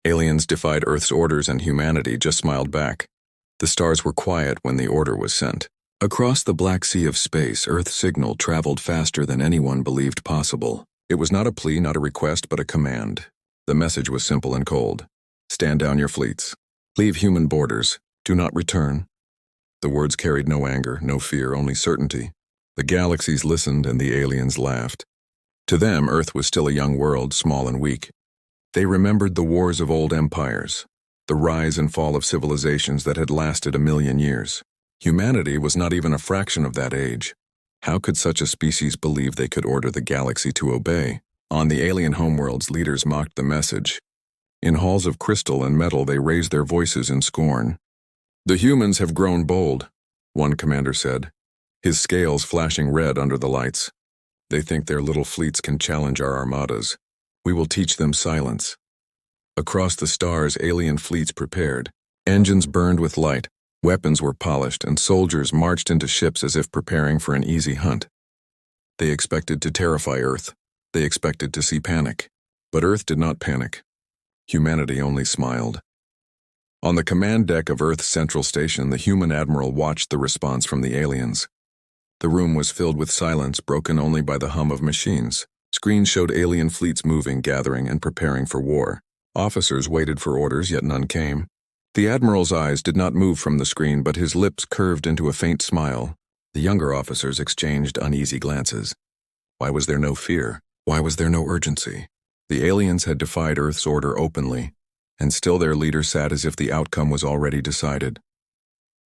Aliens defied Earth's orders and humanity just smiled back. The stars were quiet when the order was sent. Across the black sea of space, Earth's signal traveled faster than anyone believed possible. It was not a plea, not a request, but a command. The message was simple and cold. Stand down your fleets. Leave human borders. Do not return. The words carried no anger, no fear, only certainty. The galaxies listened and the aliens laughed. To them, Earth was still a young world, small and weak. They remembered the wars of old empires, the rise and fall of civilizations that had lasted 1,000,000 years. Humanity was not even a fraction of that age. How could such a species believe they could order the galaxy to obey? On the alien homeworlds, leaders mocked the message. In halls of crystal and metal, they raised their voices in scorn. "The humans have grown bold," one commander said, his scales flashing red under the lights. "They think their little fleets can challenge our armadas. We will teach them silence." Across the stars, alien fleets prepared. Engines burned with light, weapons were polished, and soldiers marched into ships as if preparing for an easy hunt. They expected to terrify Earth. They expected to see panic. But Earth did not panic. Humanity only smiled. On the command deck of Earth's central station, the human admiral watched the response from the aliens. The room was filled with silence, broken only by the hum of machines. Screens showed alien fleets moving, gathering, and preparing for war. Officers waited for orders, yet none came. The admiral's eyes did not move from the screen, but his lips curved into a faint smile. The younger officers exchanged uneasy glances. Why was there no fear? Why was there no urgency? The aliens had defied Earth's order openly, and still their leader sat as if the outcome was already decided.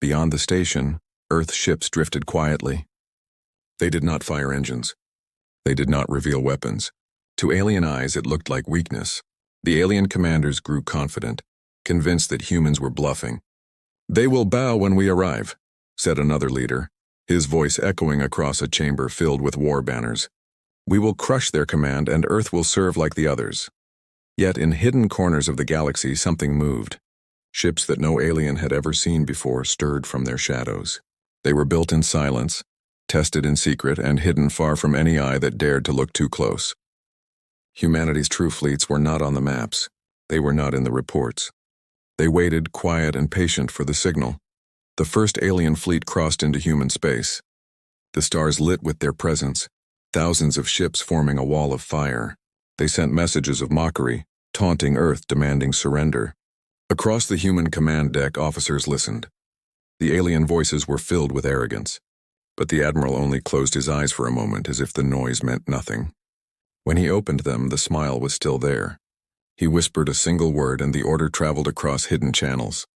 Beyond the station, Earth ships drifted quietly. They did not fire engines. They did not reveal weapons. To alien eyes, it looked like weakness. The alien commanders grew confident, convinced that humans were bluffing. "They will bow when we arrive," said another leader, his voice echoing across a chamber filled with war banners. "We will crush their command, and Earth will serve like the others." Yet in hidden corners of the galaxy, something moved. Ships that no alien had ever seen before stirred from their shadows. They were built in silence, tested in secret, and hidden far from any eye that dared to look too close. Humanity's true fleets were not on the maps. They were not in the reports. They waited, quiet and patient, for the signal. The first alien fleet crossed into human space. The stars lit with their presence, thousands of ships forming a wall of fire. They sent messages of mockery, taunting Earth, demanding surrender. Across the human command deck, officers listened. The alien voices were filled with arrogance. But the admiral only closed his eyes for a moment, as if the noise meant nothing. When he opened them, the smile was still there. He whispered a single word, and the order traveled across hidden channels.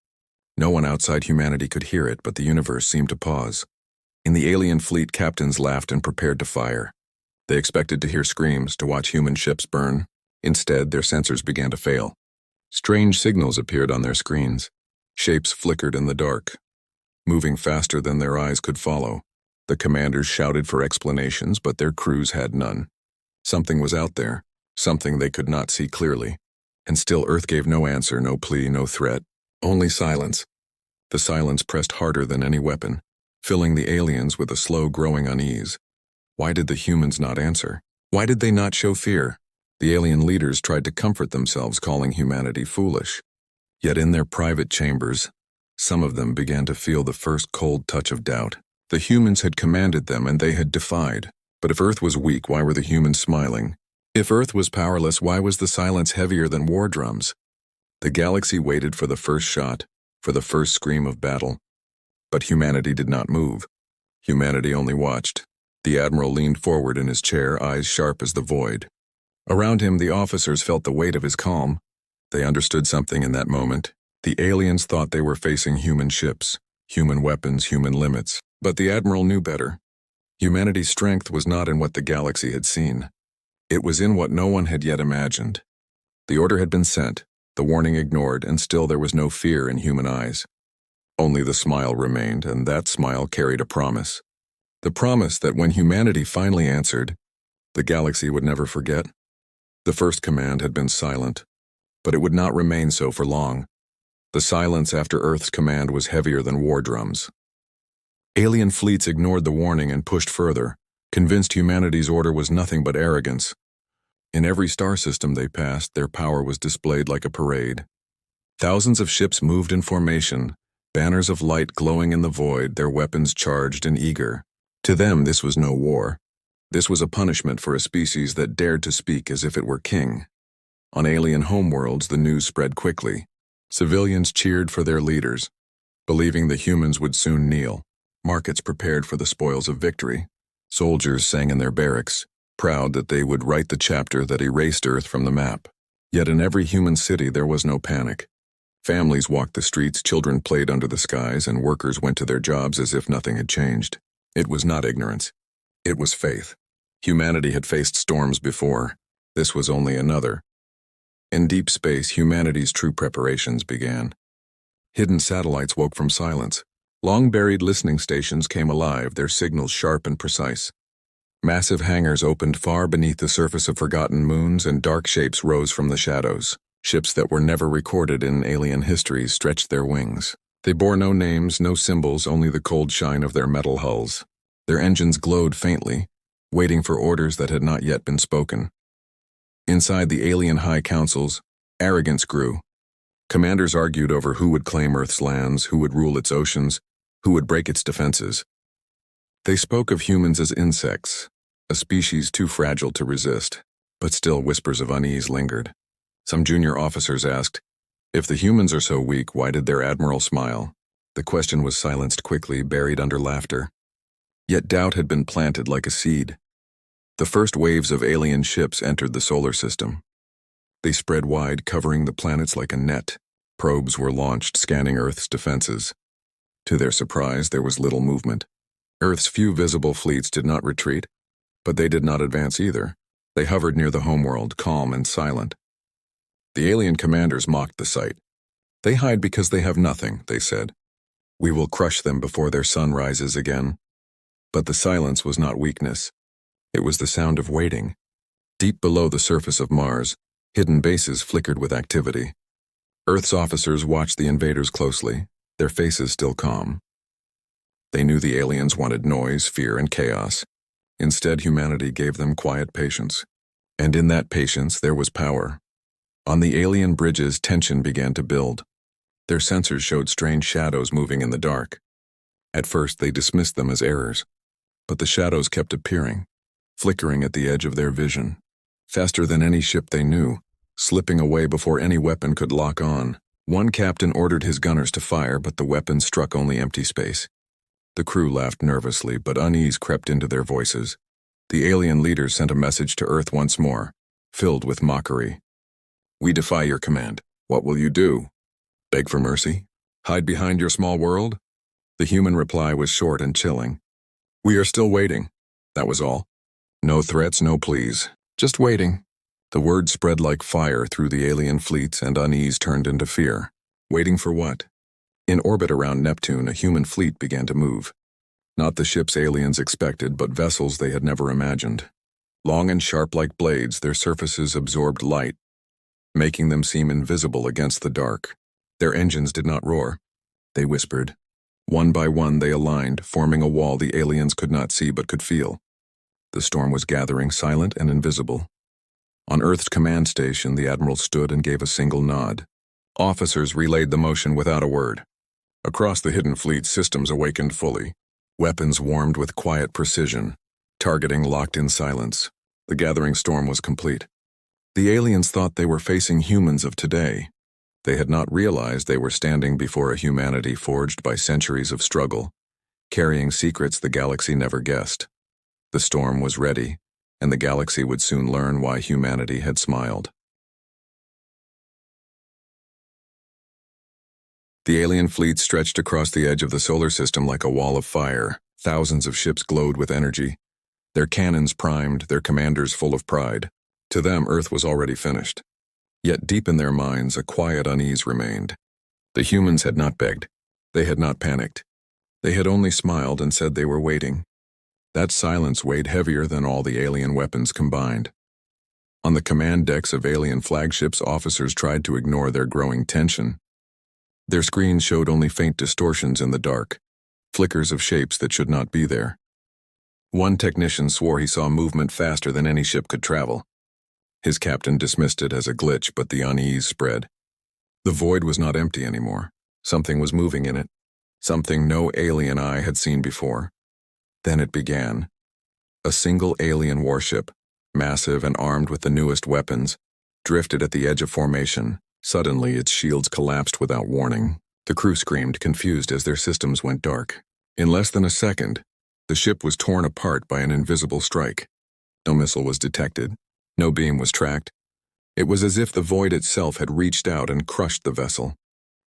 No one outside humanity could hear it, but the universe seemed to pause. In the alien fleet, captains laughed and prepared to fire. They expected to hear screams, to watch human ships burn. Instead, their sensors began to fail. Strange signals appeared on their screens. Shapes flickered in the dark, moving faster than their eyes could follow. The commanders shouted for explanations, but their crews had none. Something was out there, something they could not see clearly. And still Earth gave no answer, no plea, no threat, only silence. The silence pressed harder than any weapon, filling the aliens with a slow growing unease. Why did the humans not answer? Why did they not show fear? The alien leaders tried to comfort themselves, calling humanity foolish. Yet in their private chambers, some of them began to feel the first cold touch of doubt. The humans had commanded them and they had defied. But if Earth was weak, why were the humans smiling? If Earth was powerless, why was the silence heavier than war drums? The galaxy waited for the first shot, for the first scream of battle. But humanity did not move. Humanity only watched. The admiral leaned forward in his chair, eyes sharp as the void. Around him, the officers felt the weight of his calm. They understood something in that moment. The aliens thought they were facing human ships, human weapons, human limits. But the admiral knew better. Humanity's strength was not in what the galaxy had seen. It was in what no one had yet imagined. The order had been sent, the warning ignored, and still there was no fear in human eyes. Only the smile remained, and that smile carried a promise. The promise that when humanity finally answered, the galaxy would never forget. The first command had been silent, but it would not remain so for long. The silence after Earth's command was heavier than war drums. Alien fleets ignored the warning and pushed further, convinced humanity's order was nothing but arrogance. In every star system they passed, their power was displayed like a parade. Thousands of ships moved in formation, banners of light glowing in the void, their weapons charged and eager. To them, this was no war. This was a punishment for a species that dared to speak as if it were king. On alien homeworlds, the news spread quickly. Civilians cheered for their leaders, believing the humans would soon kneel. Markets prepared for the spoils of victory. Soldiers sang in their barracks, proud that they would write the chapter that erased Earth from the map. Yet in every human city there was no panic. Families walked the streets, children played under the skies, and workers went to their jobs as if nothing had changed. It was not ignorance. It was faith. Humanity had faced storms before. This was only another. In deep space, humanity's true preparations began. Hidden satellites woke from silence. Long-buried listening stations came alive, their signals sharp and precise. Massive hangars opened far beneath the surface of forgotten moons, and dark shapes rose from the shadows. Ships that were never recorded in alien histories stretched their wings. They bore no names, no symbols, only the cold shine of their metal hulls. Their engines glowed faintly, waiting for orders that had not yet been spoken. Inside the alien high councils, arrogance grew. Commanders argued over who would claim Earth's lands, who would rule its oceans, who would break its defenses. They spoke of humans as insects, a species too fragile to resist, but still whispers of unease lingered. Some junior officers asked, if the humans are so weak, why did their admiral smile? The question was silenced quickly, buried under laughter. Yet doubt had been planted like a seed. The first waves of alien ships entered the solar system. They spread wide, covering the planets like a net. Probes were launched, scanning Earth's defenses. To their surprise, there was little movement. Earth's few visible fleets did not retreat, but they did not advance either. They hovered near the homeworld, calm and silent. The alien commanders mocked the sight. They hide because they have nothing, they said. We will crush them before their sun rises again. But the silence was not weakness. It was the sound of waiting. Deep below the surface of Mars, hidden bases flickered with activity. Earth's officers watched the invaders closely, their faces still calm. They knew the aliens wanted noise, fear, and chaos. Instead, humanity gave them quiet patience. And in that patience, there was power. On the alien bridges, tension began to build. Their sensors showed strange shadows moving in the dark. At first, they dismissed them as errors. But the shadows kept appearing, flickering at the edge of their vision. Faster than any ship they knew, slipping away before any weapon could lock on. One captain ordered his gunners to fire, but the weapons struck only empty space. The crew laughed nervously, but unease crept into their voices. The alien leaders sent a message to Earth once more, filled with mockery. We defy your command. What will you do? Beg for mercy? Hide behind your small world? The human reply was short and chilling. We are still waiting. That was all. No threats, no pleas. Just waiting. The word spread like fire through the alien fleets, and unease turned into fear. Waiting for what? In orbit around Neptune, a human fleet began to move. Not the ships aliens expected, but vessels they had never imagined. Long and sharp like blades, their surfaces absorbed light, making them seem invisible against the dark. Their engines did not roar. They whispered. One by one they aligned, forming a wall the aliens could not see but could feel. The storm was gathering, silent and invisible. On Earth's command station, the admiral stood and gave a single nod. Officers relayed the motion without a word. Across the hidden fleet, systems awakened fully. Weapons warmed with quiet precision. Targeting locked in silence. The gathering storm was complete. The aliens thought they were facing humans of today. They had not realized they were standing before a humanity forged by centuries of struggle, carrying secrets the galaxy never guessed. The storm was ready, and the galaxy would soon learn why humanity had smiled. The alien fleet stretched across the edge of the solar system like a wall of fire. Thousands of ships glowed with energy, their cannons primed, their commanders full of pride. To them, Earth was already finished. Yet deep in their minds, a quiet unease remained. The humans had not begged. They had not panicked. They had only smiled and said they were waiting. That silence weighed heavier than all the alien weapons combined. On the command decks of alien flagships, officers tried to ignore their growing tension. Their screens showed only faint distortions in the dark, flickers of shapes that should not be there. One technician swore he saw movement faster than any ship could travel. His captain dismissed it as a glitch, but the unease spread. The void was not empty anymore. Something was moving in it. Something no alien eye had seen before. Then it began. A single alien warship, massive and armed with the newest weapons, drifted at the edge of formation. Suddenly, its shields collapsed without warning. The crew screamed, confused as their systems went dark. In less than a second, the ship was torn apart by an invisible strike. No missile was detected. No beam was tracked. It was as if the void itself had reached out and crushed the vessel.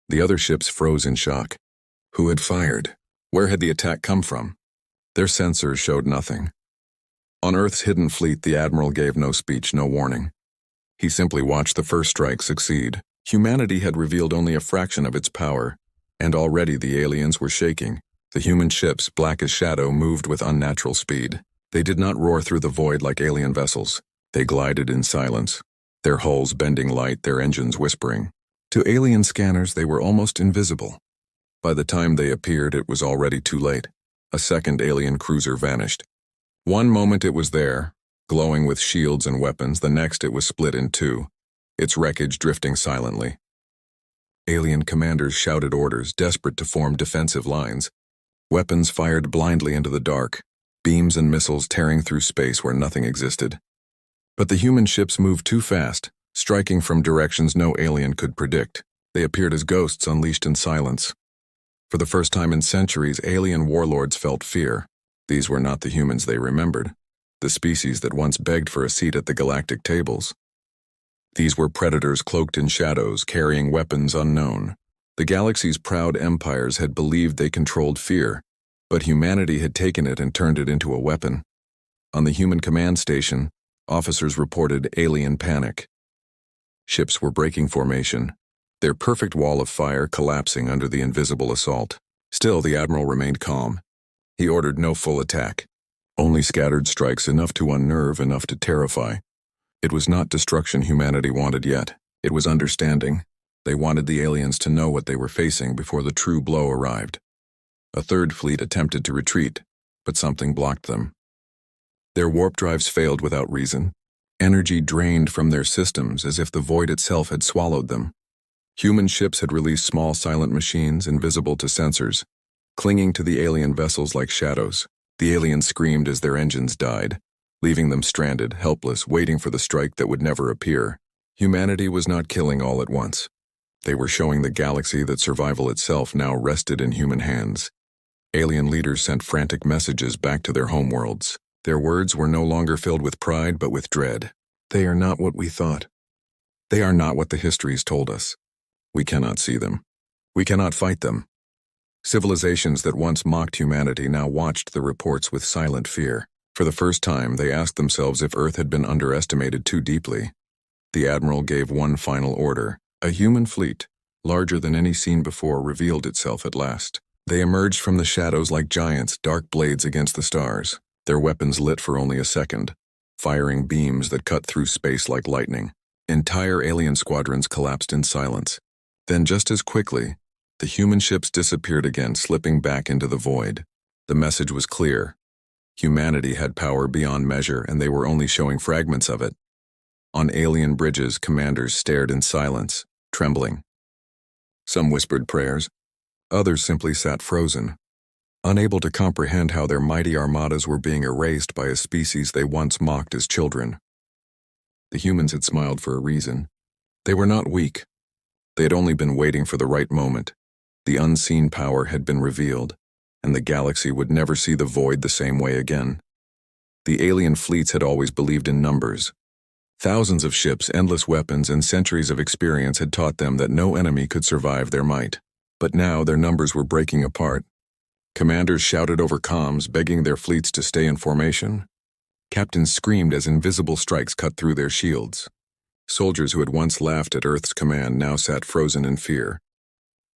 The other ships froze in shock. Who had fired? Where had the attack come from? Their sensors showed nothing. On Earth's hidden fleet, the Admiral gave no speech, no warning. He simply watched the first strike succeed. Humanity had revealed only a fraction of its power, and already the aliens were shaking. The human ships, black as shadow, moved with unnatural speed. They did not roar through the void like alien vessels. They glided in silence, their hulls bending light, their engines whispering. To alien scanners, they were almost invisible. By the time they appeared, it was already too late. A second alien cruiser vanished. One moment it was there, glowing with shields and weapons. The next it was split in two, its wreckage drifting silently. Alien commanders shouted orders, desperate to form defensive lines. Weapons fired blindly into the dark, beams and missiles tearing through space where nothing existed. But the human ships moved too fast, striking from directions no alien could predict. They appeared as ghosts unleashed in silence. For the first time in centuries, alien warlords felt fear. These were not the humans they remembered, the species that once begged for a seat at the galactic tables. These were predators cloaked in shadows, carrying weapons unknown. The galaxy's proud empires had believed they controlled fear, but humanity had taken it and turned it into a weapon. On the human command station, officers reported alien panic. Ships were breaking formation, their perfect wall of fire collapsing under the invisible assault. Still, the Admiral remained calm. He ordered no full attack, only scattered strikes, enough to unnerve, enough to terrify. It was not destruction humanity wanted yet. It was understanding. They wanted the aliens to know what they were facing before the true blow arrived. A third fleet attempted to retreat, but something blocked them. Their warp drives failed without reason. Energy drained from their systems as if the void itself had swallowed them. Human ships had released small silent machines, invisible to sensors, clinging to the alien vessels like shadows. The aliens screamed as their engines died, leaving them stranded, helpless, waiting for the strike that would never appear. Humanity was not killing all at once. They were showing the galaxy that survival itself now rested in human hands. Alien leaders sent frantic messages back to their homeworlds. Their words were no longer filled with pride but with dread. They are not what we thought. They are not what the histories told us. We cannot see them. We cannot fight them. Civilizations that once mocked humanity now watched the reports with silent fear. For the first time, they asked themselves if Earth had been underestimated too deeply. The Admiral gave one final order. A human fleet, larger than any seen before, revealed itself at last. They emerged from the shadows like giants, dark blades against the stars. Their weapons lit for only a second, firing beams that cut through space like lightning. Entire alien squadrons collapsed in silence. Then, just as quickly, the human ships disappeared again, slipping back into the void. The message was clear. Humanity had power beyond measure, and they were only showing fragments of it. On alien bridges, commanders stared in silence, trembling. Some whispered prayers. Others simply sat frozen, unable to comprehend how their mighty armadas were being erased by a species they once mocked as children. The humans had smiled for a reason. They were not weak. They had only been waiting for the right moment. The unseen power had been revealed, and the galaxy would never see the void the same way again. The alien fleets had always believed in numbers. Thousands of ships, endless weapons, and centuries of experience had taught them that no enemy could survive their might. But now their numbers were breaking apart. Commanders shouted over comms, begging their fleets to stay in formation. Captains screamed as invisible strikes cut through their shields. Soldiers who had once laughed at Earth's command now sat frozen in fear.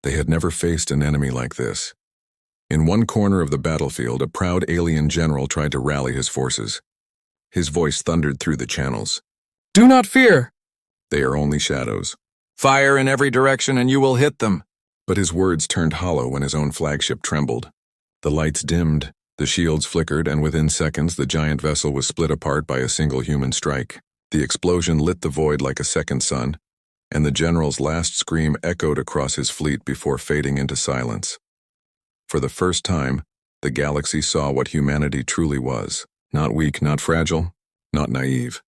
They had never faced an enemy like this. In one corner of the battlefield, a proud alien general tried to rally his forces. His voice thundered through the channels. "Do not fear! They are only shadows. Fire in every direction and you will hit them." But his words turned hollow when his own flagship trembled. The lights dimmed, the shields flickered, and within seconds the giant vessel was split apart by a single human strike. The explosion lit the void like a second sun. and the general's last scream echoed across his fleet before fading into silence. For the first time, the galaxy saw what humanity truly was. Not weak, not fragile, not naive.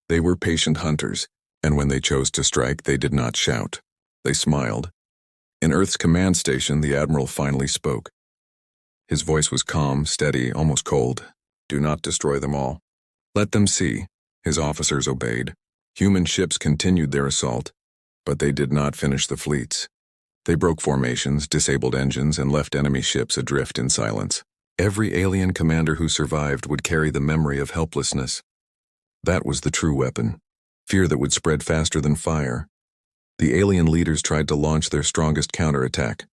They were patient hunters, and when they chose to strike, they did not shout. They smiled. In Earth's command station, the Admiral finally spoke. His voice was calm, steady, almost cold. "Do not destroy them all. Let them see." His officers obeyed. Human ships continued their assault, but they did not finish the fleets. They broke formations, disabled engines, and left enemy ships adrift in silence. Every alien commander who survived would carry the memory of helplessness. That was the true weapon, fear that would spread faster than fire. The alien leaders tried to launch their strongest counterattack.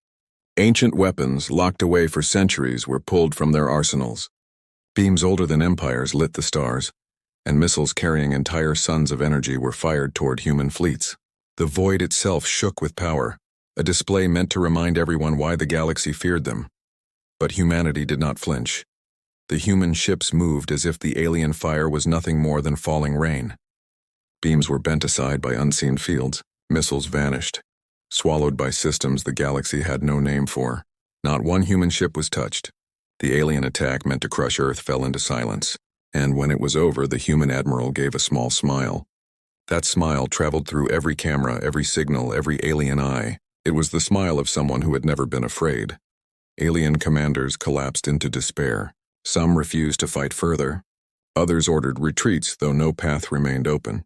Ancient weapons, locked away for centuries, were pulled from their arsenals. Beams older than empires lit the stars, and missiles carrying entire suns of energy were fired toward human fleets. The void itself shook with power, a display meant to remind everyone why the galaxy feared them. But humanity did not flinch. The human ships moved as if the alien fire was nothing more than falling rain. Beams were bent aside by unseen fields. Missiles vanished, swallowed by systems the galaxy had no name for. Not one human ship was touched. The alien attack meant to crush Earth fell into silence, and when it was over, the human admiral gave a small smile. That smile traveled through every camera, every signal, every alien eye. It was the smile of someone who had never been afraid. Alien commanders collapsed into despair. Some refused to fight further. Others ordered retreats, though no path remained open.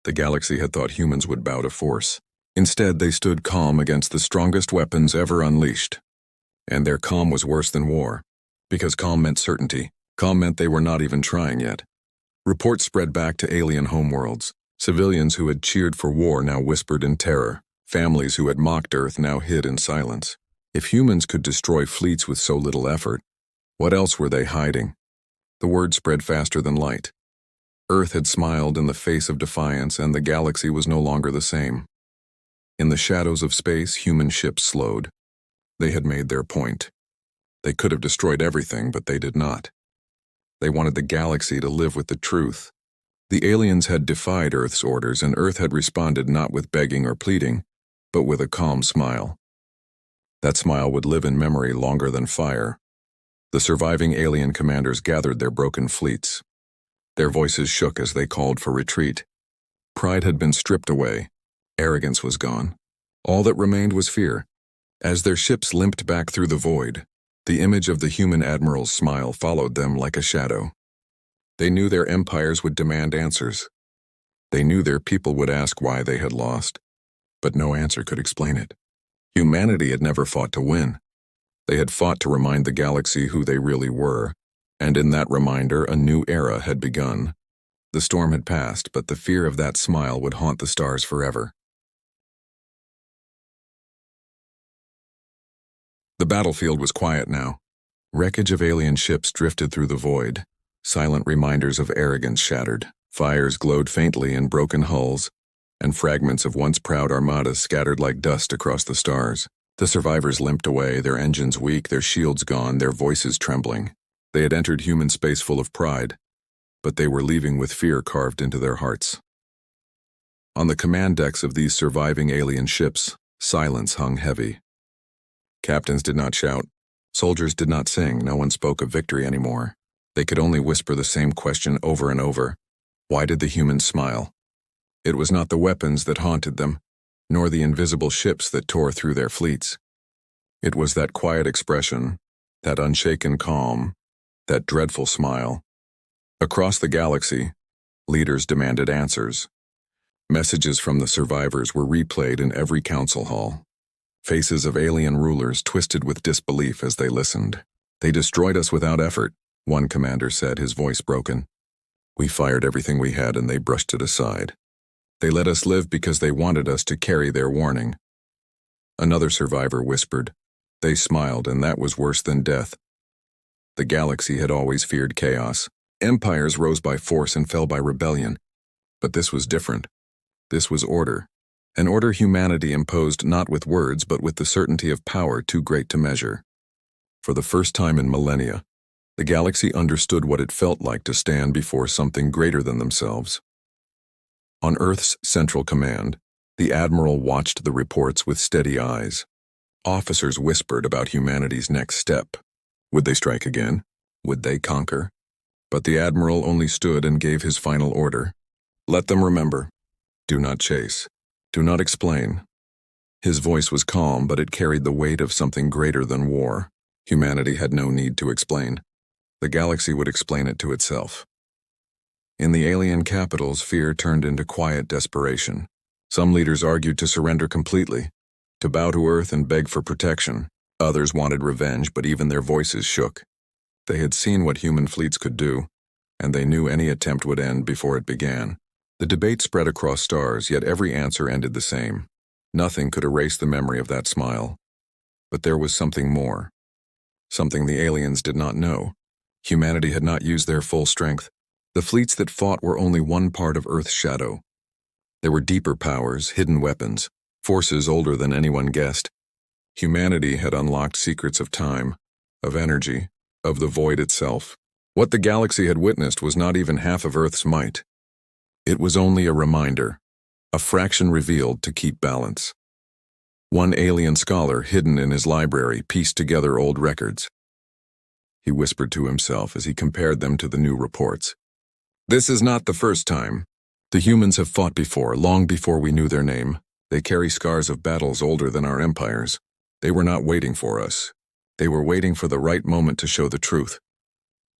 The galaxy had thought humans would bow to force. Instead, they stood calm against the strongest weapons ever unleashed. And their calm was worse than war, because calm meant certainty. Calm meant they were not even trying yet. Reports spread back to alien homeworlds. Civilians who had cheered for war now whispered in terror. Families who had mocked Earth now hid in silence. If humans could destroy fleets with so little effort, what else were they hiding? The word spread faster than light. Earth had smiled in the face of defiance, and the galaxy was no longer the same. In the shadows of space, human ships slowed. They had made their point. They could have destroyed everything, but they did not. They wanted the galaxy to live with the truth. The aliens had defied Earth's orders, and Earth had responded not with begging or pleading, but with a calm smile. That smile would live in memory longer than fire. The surviving alien commanders gathered their broken fleets. Their voices shook as they called for retreat. Pride had been stripped away. Arrogance was gone. All that remained was fear. As their ships limped back through the void, the image of the human admiral's smile followed them like a shadow. They knew their empires would demand answers. They knew their people would ask why they had lost, but no answer could explain it. Humanity had never fought to win. They had fought to remind the galaxy who they really were, and in that reminder, a new era had begun. The storm had passed, but the fear of that smile would haunt the stars forever. The battlefield was quiet now. Wreckage of alien ships drifted through the void. Silent reminders of arrogance shattered. Fires glowed faintly in broken hulls, and fragments of once proud armadas scattered like dust across the stars. The survivors limped away, their engines weak, their shields gone, their voices trembling. They had entered human space full of pride, but they were leaving with fear carved into their hearts. On the command decks of these surviving alien ships, silence hung heavy. Captains did not shout. Soldiers did not sing. No one spoke of victory anymore. They could only whisper the same question over and over. Why did the humans smile? It was not the weapons that haunted them, nor the invisible ships that tore through their fleets. It was that quiet expression, that unshaken calm, that dreadful smile. Across the galaxy, leaders demanded answers. Messages from the survivors were replayed in every council hall. Faces of alien rulers twisted with disbelief as they listened. "They destroyed us without effort," one commander said, his voice broken. "We fired everything we had and they brushed it aside. They let us live because they wanted us to carry their warning." Another survivor whispered, "They smiled, and that was worse than death." The galaxy had always feared chaos. Empires rose by force and fell by rebellion. But this was different. This was order. An order humanity imposed not with words, but with the certainty of power too great to measure. For the first time in millennia, the galaxy understood what it felt like to stand before something greater than themselves. On Earth's central command, The admiral watched the reports with steady eyes. Officers whispered about humanity's next step. Would they strike again? Would they conquer? But the admiral only stood and gave his final order. Let them remember. Do not chase. Do not explain. His voice was calm, but it carried the weight of something greater than war. Humanity had no need to explain. The galaxy would explain it to itself. In the alien capitals, fear turned into quiet desperation. Some leaders argued to surrender completely, to bow to Earth and beg for protection. Others wanted revenge, but even their voices shook. They had seen what human fleets could do, and they knew any attempt would end before it began. The debate spread across stars, yet every answer ended the same. Nothing could erase the memory of that smile. But there was something more. Something the aliens did not know. Humanity had not used their full strength. The fleets that fought were only one part of Earth's shadow. There were deeper powers, hidden weapons, forces older than anyone guessed. Humanity had unlocked secrets of time, of energy, of the void itself. What the galaxy had witnessed was not even half of Earth's might. It was only a reminder, a fraction revealed to keep balance. One alien scholar, hidden in his library, pieced together old records. He whispered to himself as he compared them to the new reports. This is not the first time. The humans have fought before, long before we knew their name. They carry scars of battles older than our empires. They were not waiting for us. They were waiting for the right moment to show the truth.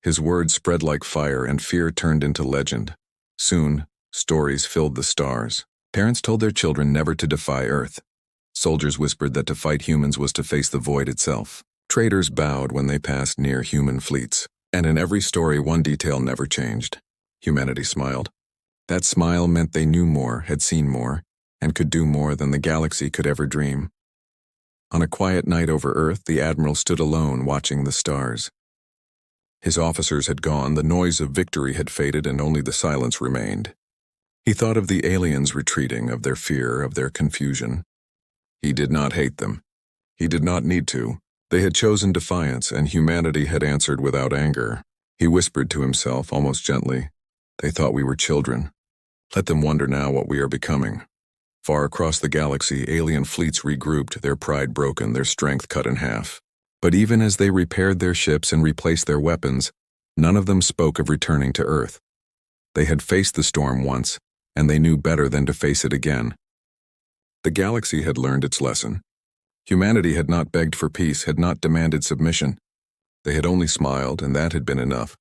His words spread like fire, and fear turned into legend. Soon, stories filled the stars. Parents told their children never to defy Earth. Soldiers whispered that to fight humans was to face the void itself. Traders bowed when they passed near human fleets. And in every story, one detail never changed. Humanity smiled. That smile meant they knew more, had seen more, and could do more than the galaxy could ever dream. On a quiet night over Earth, the admiral stood alone, watching the stars. His officers had gone, the noise of victory had faded, and only the silence remained. He thought of the aliens retreating, of their fear, of their confusion. He did not hate them. He did not need to. They had chosen defiance, and humanity had answered without anger. He whispered to himself, almost gently, "They thought we were children. Let them wonder now what we are becoming." Far across the galaxy, alien fleets regrouped, their pride broken, their strength cut in half. But even as they repaired their ships and replaced their weapons, none of them spoke of returning to Earth. They had faced the storm once, and they knew better than to face it again. The galaxy had learned its lesson. Humanity had not begged for peace, had not demanded submission. They had only smiled, and that had been enough.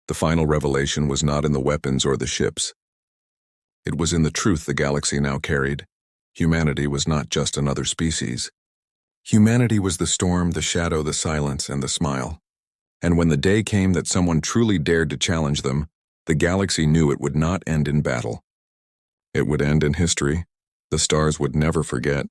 The final revelation was not in the weapons or the ships. It was in the truth the galaxy now carried. Humanity was not just another species. Humanity was the storm, the shadow, the silence, and the smile. And when the day came that someone truly dared to challenge them, the galaxy knew it would not end in battle. It would end in history. The stars would never forget.